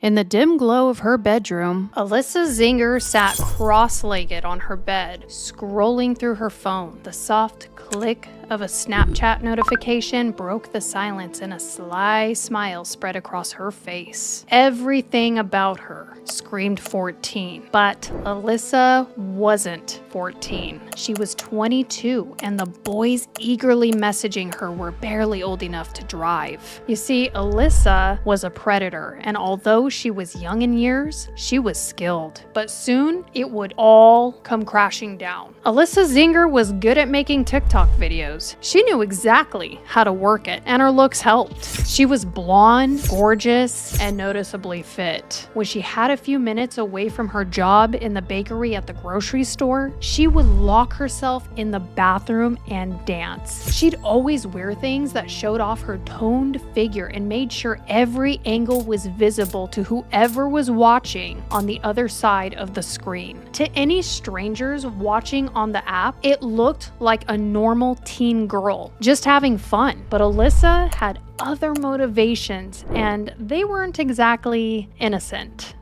In the dim glow of her bedroom, Alyssa Zinger sat cross-legged on her bed, scrolling through her phone. The soft click of a Snapchat notification broke the silence, and a sly smile spread across her face. Everything about her screamed 14, but Alyssa wasn't 14. She was 22, and the boys eagerly messaging her were barely old enough to drive. You see, Alyssa was a predator, and although she was young in years, she was skilled. But soon, it would all come crashing down. Alyssa Zinger was good at making TikTok videos. She knew exactly how to work it, and her looks helped. She was blonde, gorgeous, and noticeably fit. When she had a few minutes away from her job in the bakery at the grocery store, she would lock herself in the bathroom and dance. She'd always wear things that showed off her toned figure and made sure every angle was visible to whoever was watching on the other side of the screen. To any strangers watching on the app, it looked like a normal teen girl, just having fun. But Alyssa had other motivations, and they weren't exactly innocent.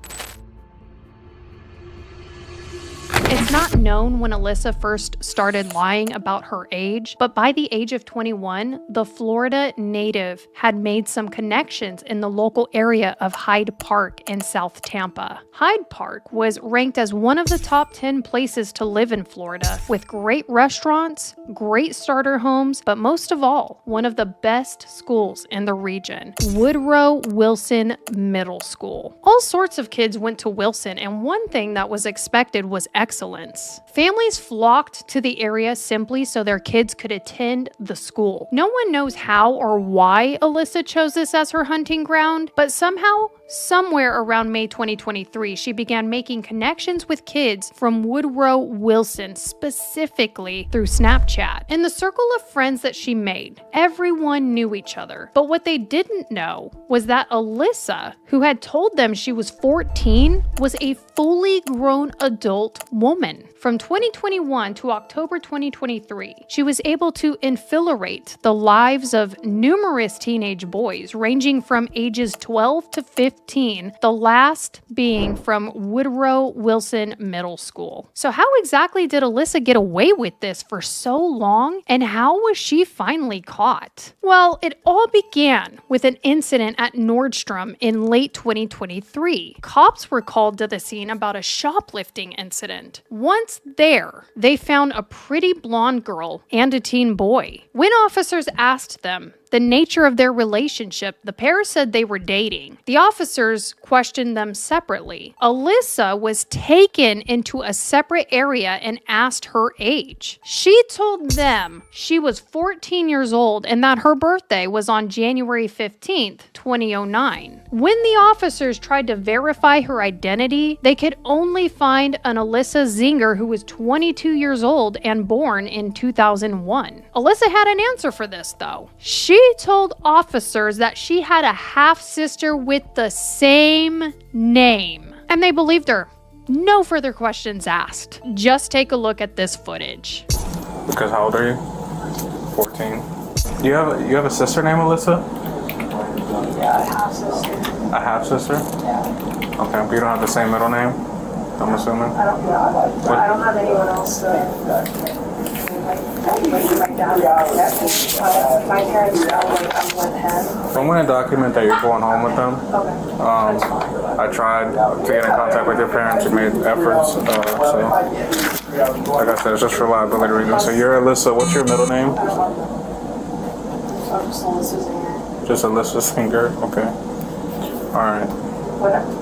It's not known when Alyssa first started lying about her age, but by the age of 21, the Florida native had made some connections in the local area of Hyde Park in South Tampa. Hyde Park was ranked as one of the top 10 places to live in Florida, with great restaurants, great starter homes, but most of all, one of the best schools in the region, Woodrow Wilson Middle School. All sorts of kids went to Wilson, and one thing that was expected was excellence. Families flocked to the area simply so their kids could attend the school. No one knows how or why Alyssa chose this as her hunting ground, but somehow, somewhere around May 2023, she began making connections with kids from Woodrow Wilson, specifically through Snapchat. In the circle of friends that she made, everyone knew each other. But what they didn't know was that Alyssa, who had told them she was 14, was a fully grown adult woman. From 2021 to October 2023, she was able to infiltrate the lives of numerous teenage boys ranging from ages 12 to 15, the last being from Woodrow Wilson Middle School. So how exactly did Alyssa get away with this for so long, and how was she finally caught? Well, it all began with an incident at Nordstrom in late 2023. Cops were called to the scene about a shoplifting incident. Once there, they found a pretty blonde girl and a teen boy. When officers asked them the nature of their relationship, the pair said they were dating. The officers questioned them separately. Alyssa was taken into a separate area and asked her age. She told them she was 14 years old and that her birthday was on January 15th, 2009. When the officers tried to verify her identity, they could only find an Alyssa Zinger who was 22 years old and born in 2001. Alyssa had an answer for this, though. She told officers that she had a half-sister with the same name, and they believed her. No further questions asked. Just take a look at this footage. Because how old are you? 14. You have a sister named Alyssa? Yeah, a half-sister. A half-sister? Yeah. Okay, but you don't have the same middle name, I'm assuming? I don't have anyone else that my dad, my parents I'm with him. So I'm going to document that you're going home with them. Okay. I tried to get in contact with your parents. You made efforts. So, like I said, it's just for liability reasons. So you're Alyssa. What's your middle name? I'm just Alyssa Zinger. Just Alyssa Zinger? Okay. All right.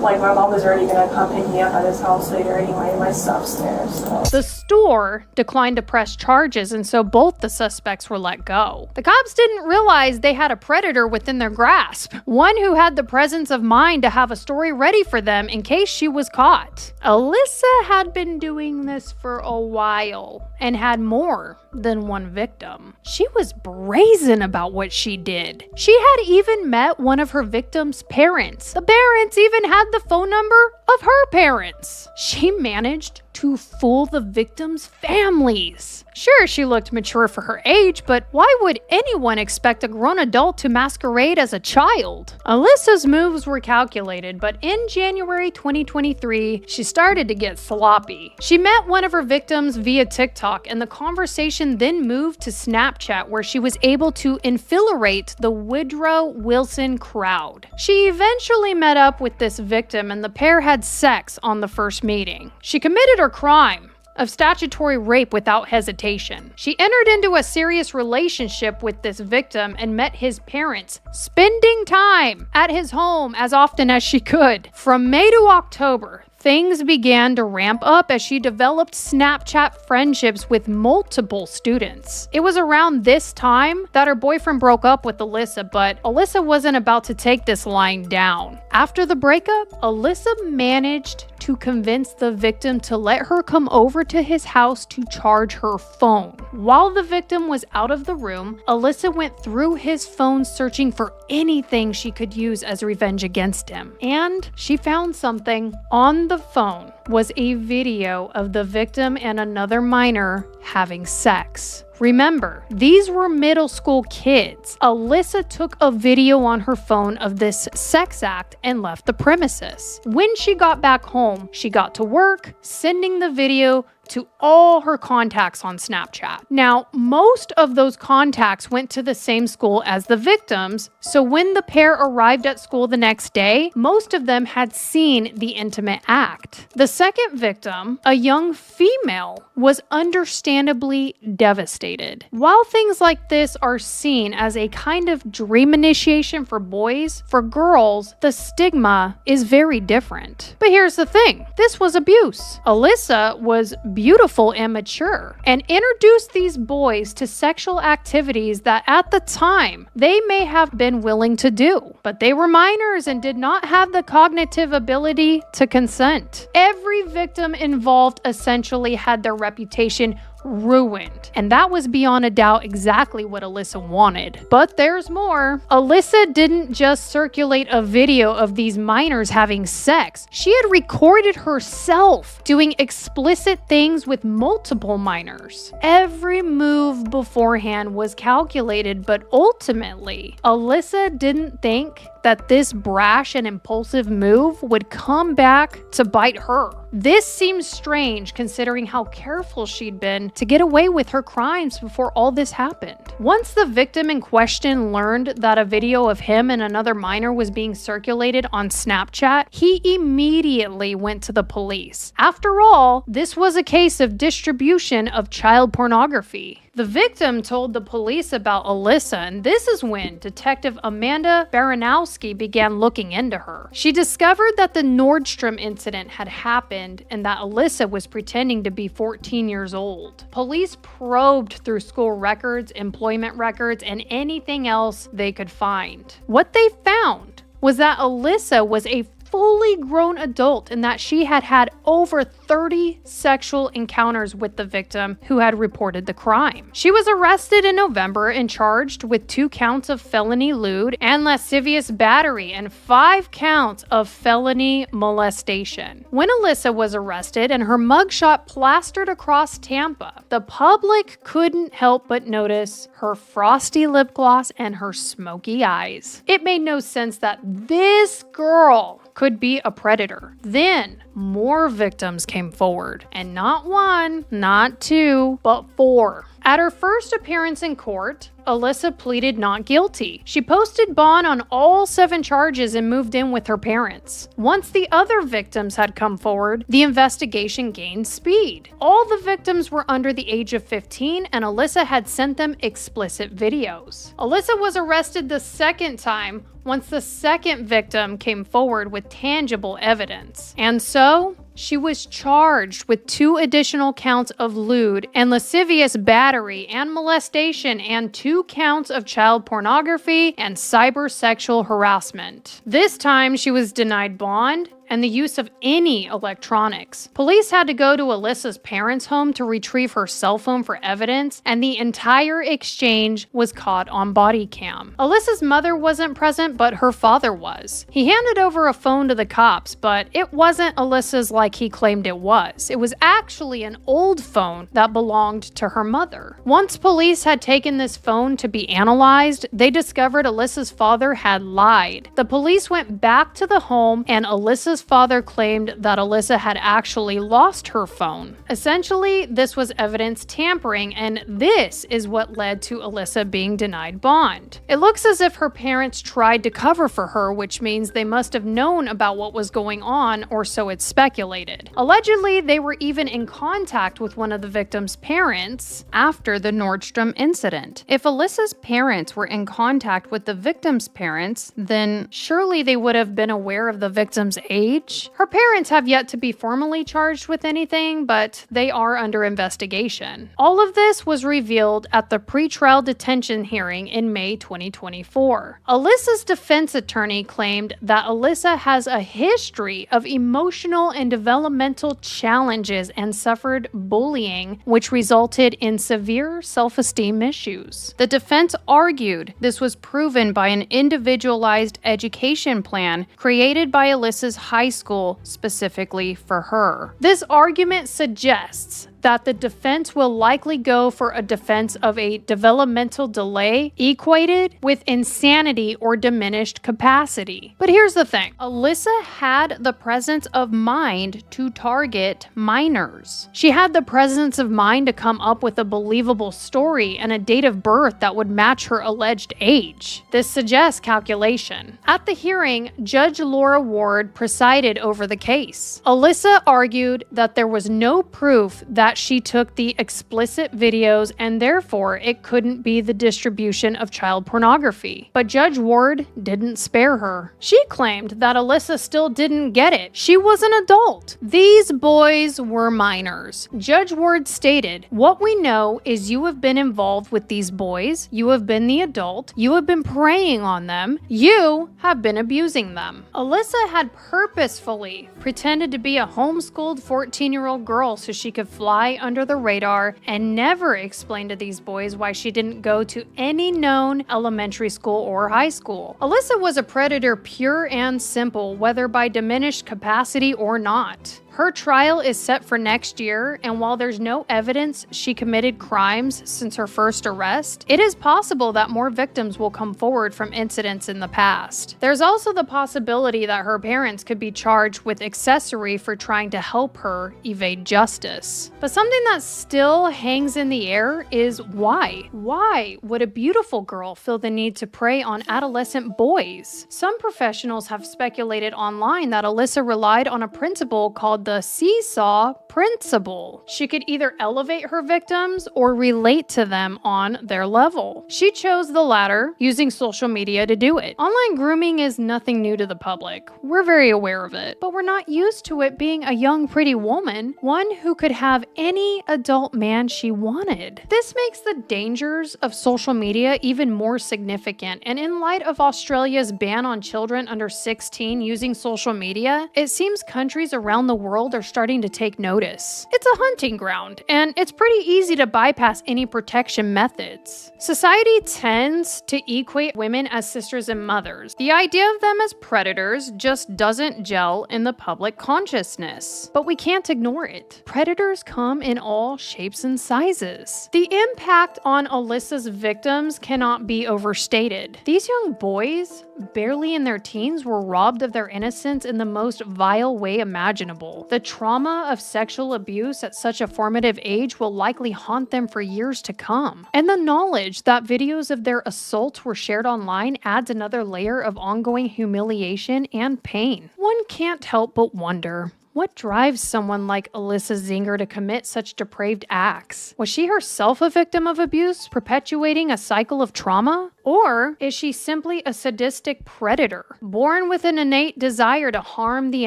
My mom was already going to come pick me up at his house later anyway. My stuff's there, so. The store declined to press charges, and so both the suspects were let go. The cops didn't realize they had a predator within their grasp, one who had the presence of mind to have a story ready for them in case she was caught. Alyssa had been doing this for a while and had more than one victim. She was brazen about what she did. She had even met one of her victims' parents. The parents even had the phone number of her parents. She managed to fool the victims' families. Sure, she looked mature for her age, but why would anyone expect a grown adult to masquerade as a child? Alyssa's moves were calculated, but in January 2023, she started to get sloppy. She met one of her victims via TikTok, and the conversation then moved to Snapchat, where she was able to infiltrate the Woodrow Wilson crowd. She eventually met up with this victim, and the pair had sex on the first meeting. She committed her crime of statutory rape without hesitation. She entered into a serious relationship with this victim and met his parents, spending time at his home as often as she could. From May to October, things began to ramp up as she developed Snapchat friendships with multiple students. It was around this time that her boyfriend broke up with Alyssa, but Alyssa wasn't about to take this lying down. After the breakup, Alyssa managed to convince the victim to let her come over to his house to charge her phone. While the victim was out of the room, Alyssa went through his phone searching for anything she could use as revenge against him. And she found something. On the phone was a video of the victim and another minor having sex. Remember, these were middle school kids. Alyssa took a video on her phone of this sex act and left the premises. When she got back home, she got to work, sending the video to all her contacts on Snapchat. Now, most of those contacts went to the same school as the victims, so when the pair arrived at school the next day, most of them had seen the intimate act. The second victim, a young female, was understandably devastated. While things like this are seen as a kind of dream initiation for boys, for girls, the stigma is very different. But here's the thing, this was abuse. Alyssa was beautiful and mature, and introduced these boys to sexual activities that at the time they may have been willing to do, but they were minors and did not have the cognitive ability to consent. Every victim involved essentially had their reputation ruined, and that was beyond a doubt exactly what Alyssa wanted. But there's more. Alyssa didn't just circulate a video of these minors having sex. She had recorded herself doing explicit things with multiple minors. Every move beforehand was calculated, but ultimately, Alyssa didn't think that this brash and impulsive move would come back to bite her. This seems strange considering how careful she'd been to get away with her crimes before all this happened. Once the victim in question learned that a video of him and another minor was being circulated on Snapchat, he immediately went to the police. After all, this was a case of distribution of child pornography. The victim told the police about Alyssa, and this is when Detective Amanda Baranowski began looking into her. She discovered that the Nordstrom incident had happened and that Alyssa was pretending to be 14 years old. Police probed through school records, employment records, and anything else they could find. What they found was that Alyssa was a fully grown adult and that she had had over 30 sexual encounters with the victim who had reported the crime. She was arrested in November and charged with 2 counts of felony lewd and lascivious battery and 5 counts of felony molestation. When Alyssa was arrested and her mugshot plastered across Tampa, the public couldn't help but notice her frosty lip gloss and her smoky eyes. It made no sense that this girl could be a predator. Then, more victims came forward, and not 1, not 2, but 4. At her first appearance in court, Alyssa pleaded not guilty. She posted bond on all 7 charges and moved in with her parents. Once the other victims had come forward, the investigation gained speed. All the victims were under the age of 15, and Alyssa had sent them explicit videos. Alyssa was arrested the second time once the second victim came forward with tangible evidence. And so, she was charged with 2 additional counts of lewd and lascivious battery and molestation and 2 counts of child pornography and cybersexual harassment. This time, she was denied bond and the use of any electronics. Police had to go to Alyssa's parents' home to retrieve her cell phone for evidence, and the entire exchange was caught on body cam. Alyssa's mother wasn't present, but her father was. He handed over a phone to the cops, but it wasn't Alyssa's like he claimed it was. It was actually an old phone that belonged to her mother. Once police had taken this phone to be analyzed, they discovered Alyssa's father had lied. The police went back to the home, and Alyssa's father claimed that Alyssa had actually lost her phone. Essentially, this was evidence tampering, and this is what led to Alyssa being denied bond. It looks as if her parents tried to cover for her, which means they must have known about what was going on, or so it's speculated. Allegedly, they were even in contact with one of the victim's parents after the Nordstrom incident. If Alyssa's parents were in contact with the victim's parents, then surely they would have been aware of the victim's age. Her parents have yet to be formally charged with anything, but they are under investigation. All of this was revealed at the pretrial detention hearing in May 2024. Alyssa's defense attorney claimed that Alyssa has a history of emotional and developmental challenges and suffered bullying, which resulted in severe self-esteem issues. The defense argued this was proven by an individualized education plan created by Alyssa's high school specifically for her. This argument suggests that the defense will likely go for a defense of a developmental delay equated with insanity or diminished capacity. But here's the thing. Alyssa had the presence of mind to target minors. She had the presence of mind to come up with a believable story and a date of birth that would match her alleged age. This suggests calculation. At the hearing, Judge Laura Ward presided over the case. Alyssa argued that there was no proof that she took the explicit videos and therefore it couldn't be the distribution of child pornography. But Judge Ward didn't spare her. She claimed that Alyssa still didn't get it. She was an adult. These boys were minors. Judge Ward stated, "What we know is you have been involved with these boys, you have been the adult, you have been preying on them, you have been abusing them." Alyssa had purposefully pretended to be a homeschooled 14-year-old girl so she could fly under the radar and never explained to these boys why she didn't go to any known elementary school or high school. Alyssa was a predator pure and simple, whether by diminished capacity or not. Her trial is set for next year, and while there's no evidence she committed crimes since her first arrest, it is possible that more victims will come forward from incidents in the past. There's also the possibility that her parents could be charged with accessory for trying to help her evade justice. But something that still hangs in the air is why? Why would a beautiful girl feel the need to prey on adolescent boys? Some professionals have speculated online that Alyssa relied on a principle called the seesaw principle. She could either elevate her victims or relate to them on their level. She chose the latter, using social media to do it. Online grooming is nothing new to the public. We're very aware of it, but we're not used to it being a young, pretty woman, one who could have any adult man she wanted. This makes the dangers of social media even more significant, and in light of Australia's ban on children under 16 using social media, it seems countries around the world are starting to take notice. It's a hunting ground, and it's pretty easy to bypass any protection methods. Society tends to equate women as sisters and mothers. The idea of them as predators just doesn't gel in the public consciousness. But we can't ignore it. Predators come in all shapes and sizes. The impact on Alyssa's victims cannot be overstated. These young boys, barely in their teens, were robbed of their innocence in the most vile way imaginable. The trauma of sexual abuse at such a formative age will likely haunt them for years to come. And the knowledge that videos of their assaults were shared online adds another layer of ongoing humiliation and pain. One can't help but wonder, What drives someone like Alyssa Zinger to commit such depraved acts? Was she herself a victim of abuse, perpetuating a cycle of trauma? Or is she simply a sadistic predator, born with an innate desire to harm the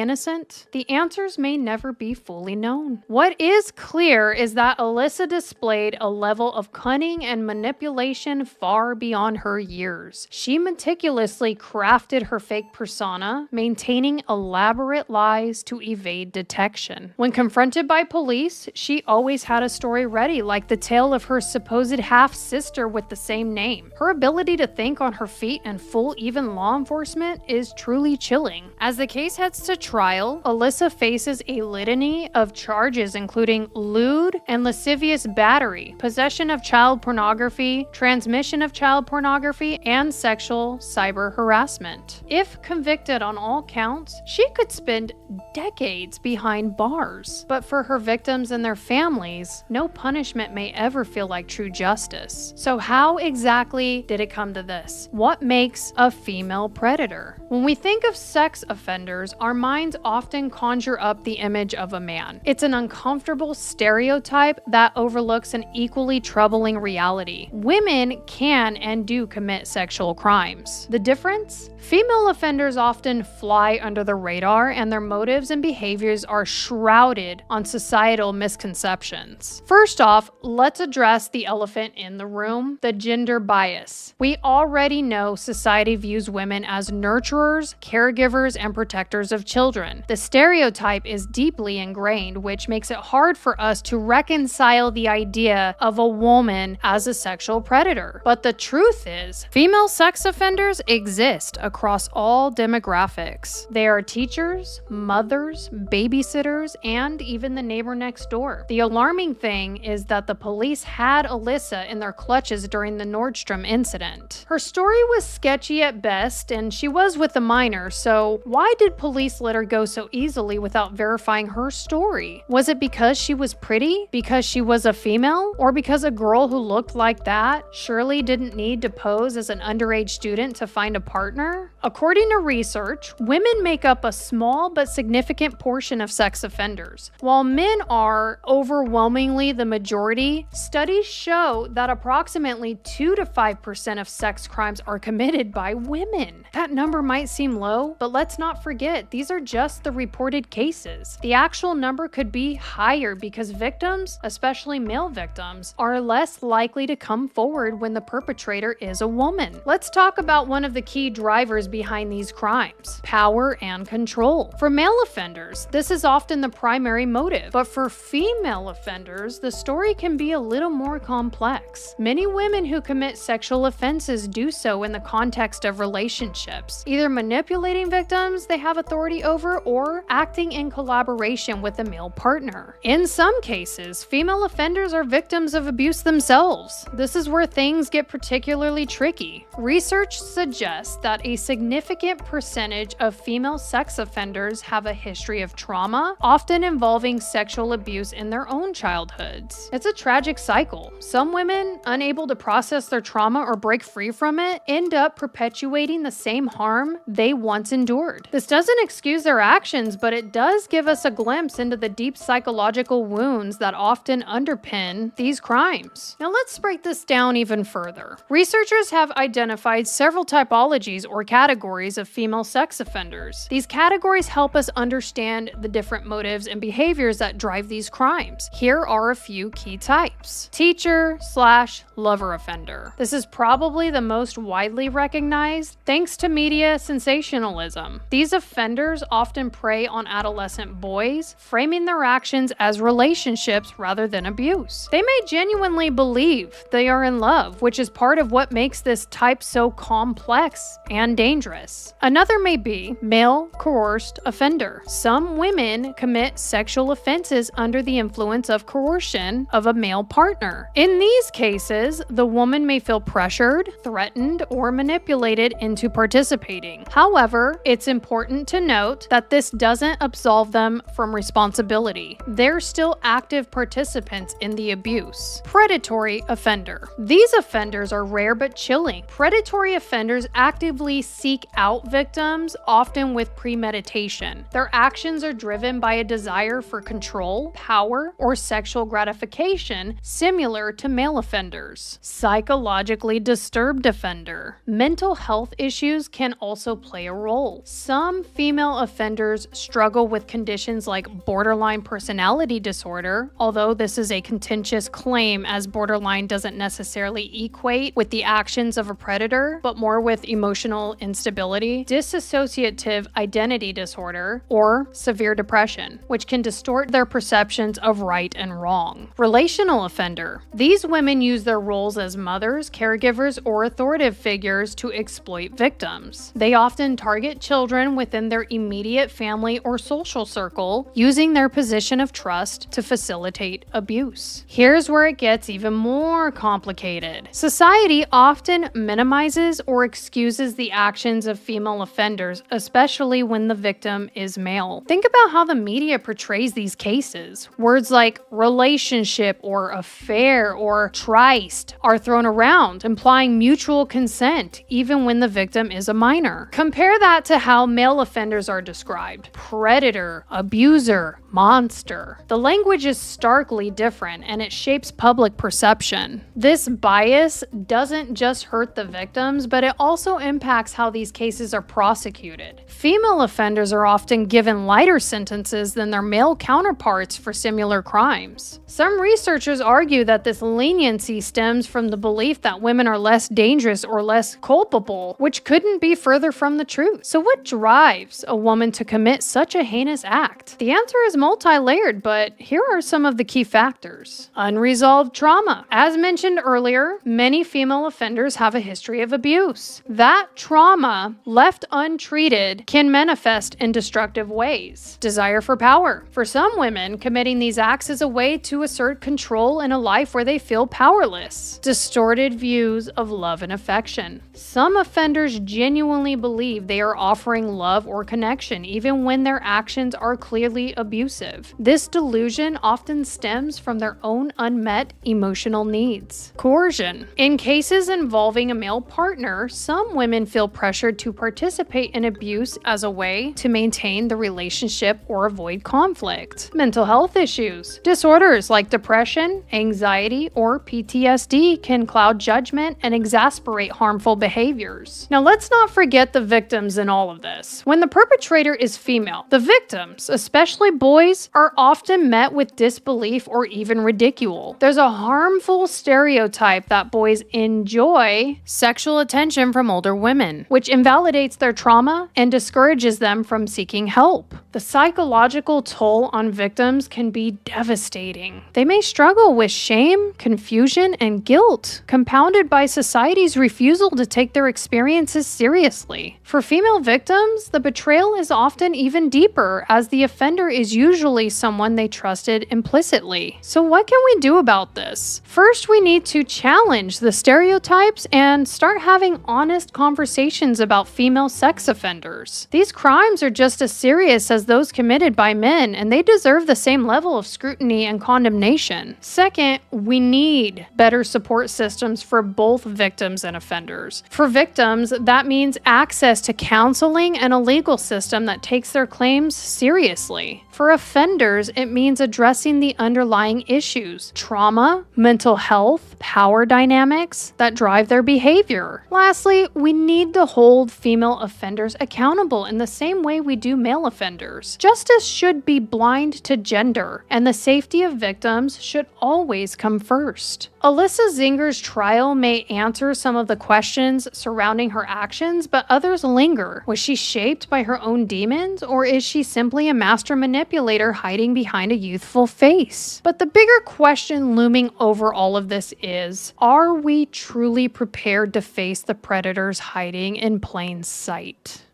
innocent? The answers may never be fully known. What is clear is that Alyssa displayed a level of cunning and manipulation far beyond her years. She meticulously crafted her fake persona, maintaining elaborate lies to evade detection. When confronted by police, she always had a story ready, like the tale of her supposed half-sister with the same name. Her ability to think on her feet and fool even law enforcement is truly chilling. As the case heads to trial, Alyssa faces a litany of charges including lewd and lascivious battery, possession of child pornography, transmission of child pornography, and sexual cyber harassment. If convicted on all counts, she could spend decades behind bars. But for her victims and their families, no punishment may ever feel like true justice. So how exactly did it come to this? What makes a female predator? When we think of sex offenders, our minds often conjure up the image of a man. It's an uncomfortable stereotype that overlooks an equally troubling reality. Women can and do commit sexual crimes. The difference? Female offenders often fly under the radar, and their motives and behaviors are shrouded on societal misconceptions. First off, let's address the elephant in the room, the gender bias. We already know society views women as nurturers, caregivers, and protectors of children. The stereotype is deeply ingrained, which makes it hard for us to reconcile the idea of a woman as a sexual predator. But the truth is, female sex offenders exist across all demographics. They are teachers, mothers, babysitters, and even the neighbor next door. The alarming thing is that the police had Alyssa in their clutches during the Nordstrom incident. Her story was sketchy at best, and she was with a minor, so why did police let her go so easily without verifying her story? Was it because she was pretty? Because she was a female? Or because a girl who looked like that surely didn't need to pose as an underage student to find a partner? According to research, women make up a small but significant portion of sex offenders. While men are overwhelmingly the majority, studies show that approximately 2 to 5% of sex crimes are committed by women. That number might seem low, but let's not forget, these are just the reported cases. The actual number could be higher because victims, especially male victims, are less likely to come forward when the perpetrator is a woman. Let's talk about one of the key drivers behind these crimes: power and control. For male offenders, this is often the primary motive, but for female offenders, the story can be a little more complex. Many women who commit sexual offenses do so in the context of relationships, either manipulating victims they have authority over or acting in collaboration with a male partner. In some cases, female offenders are victims of abuse themselves. This is where things get particularly tricky. Research suggests that a significant percentage of female sex offenders have a history of trauma, often involving sexual abuse in their own childhoods. It's a tragic cycle. Some women, unable to process their trauma or break free from it, end up perpetuating the same harm they once endured. This doesn't excuse their actions, but it does give us a glimpse into the deep psychological wounds that often underpin these crimes. Now let's break this down even further. Researchers have identified several typologies or categories of female sex offenders. These categories help us understand the different motives and behaviors that drive these crimes. Here are a few key types. Teacher/lover offender. This is probably the most widely recognized thanks to media sensationalism. These offenders often prey on adolescent boys, framing their actions as relationships rather than abuse. They may genuinely believe they are in love, which is part of what makes this type so complex and dangerous. Another may be male coerced offender. Some women commit sexual offenses under the influence of coercion of a male partner. In these cases, the woman may feel pressured, threatened, or manipulated into participating. However, it's important to note that this doesn't absolve them from responsibility. They're still active participants in the abuse. Predatory offender. These offenders are rare but chilling. Predatory offenders actively seek out victims, often with premeditation. Their actions actions are driven by a desire for control, power, or sexual gratification, similar to male offenders. Psychologically disturbed offender. Mental health issues can also play a role. Some female offenders struggle with conditions like borderline personality disorder, although this is a contentious claim as borderline doesn't necessarily equate with the actions of a predator, but more with emotional instability, dissociative identity disorder, or severe depression, which can distort their perceptions of right and wrong. Relational offender. These women use their roles as mothers, caregivers, or authoritative figures to exploit victims. They often target children within their immediate family or social circle, using their position of trust to facilitate abuse. Here's where it gets even more complicated. Society often minimizes or excuses the actions of female offenders, especially when the victim is male. Think about how the media portrays these cases. Words like relationship or affair or tryst are thrown around, implying mutual consent, even when the victim is a minor. Compare that to how male offenders are described: predator, abuser, monster. The language is starkly different, and it shapes public perception. This bias doesn't just hurt the victims, but it also impacts how these cases are prosecuted. Female offenders are often given lighter sentences than their male counterparts for similar crimes. Some researchers argue that this leniency stems from the belief that women are less dangerous or less culpable, which couldn't be further from the truth. So what drives a woman to commit such a heinous act? The answer is multi-layered, but here are some of the key factors. Unresolved trauma. As mentioned earlier, many female offenders have a history of abuse. That trauma, left untreated, can manifest in destructive ways. Desire for power. For some women, committing these acts is a way to assert control in a life where they feel powerless. Distorted views of love and affection. Some offenders genuinely believe they are offering love or connection, even when their actions are clearly abusive. This delusion often stems from their own unmet emotional needs. Coercion. In cases involving a male partner, some women feel pressured to participate in abuse as a way to maintain the relationship or avoid conflict. Mental health issues. Disorders like depression, anxiety, or PTSD can cloud judgment and exasperate harmful behaviors. Now, let's not forget the victims in all of this. When the perpetrator is female, the victims, especially boys, are often met with disbelief or even ridicule. There's a harmful stereotype that boys enjoy sexual attention from older women, which invalidates their trauma and discourages them from seeking help. The psychological toll on victims can be devastating. They may struggle with shame, confusion, and guilt, compounded by society's refusal to take their experiences seriously. For female victims, the betrayal is often even deeper, as the offender is usually someone they trusted implicitly. So what can we do about this? First, we need to challenge the stereotypes and start having honest conversations about female sex offenders. These crimes are just as serious as those committed by men, and they deserve the same level of scrutiny and condemnation. Second, we need better support systems for both victims and offenders. For victims, that means access to counseling and a legal system that takes their claims seriously. For offenders, it means addressing the underlying issues: trauma, mental health, power dynamics that drive their behavior. Lastly, we need to hold female offenders accountable in the same way we do male offenders. Justice should be blind to gender, and the safety of victims should always come first. Alyssa Zinger's trial may answer some of the questions surrounding her actions, but others linger. Was she shaped by her own demons, or is she simply a master manipulator hiding behind a youthful face? But the bigger question looming over all of this is, are we truly prepared to face the predators hiding in plain sight?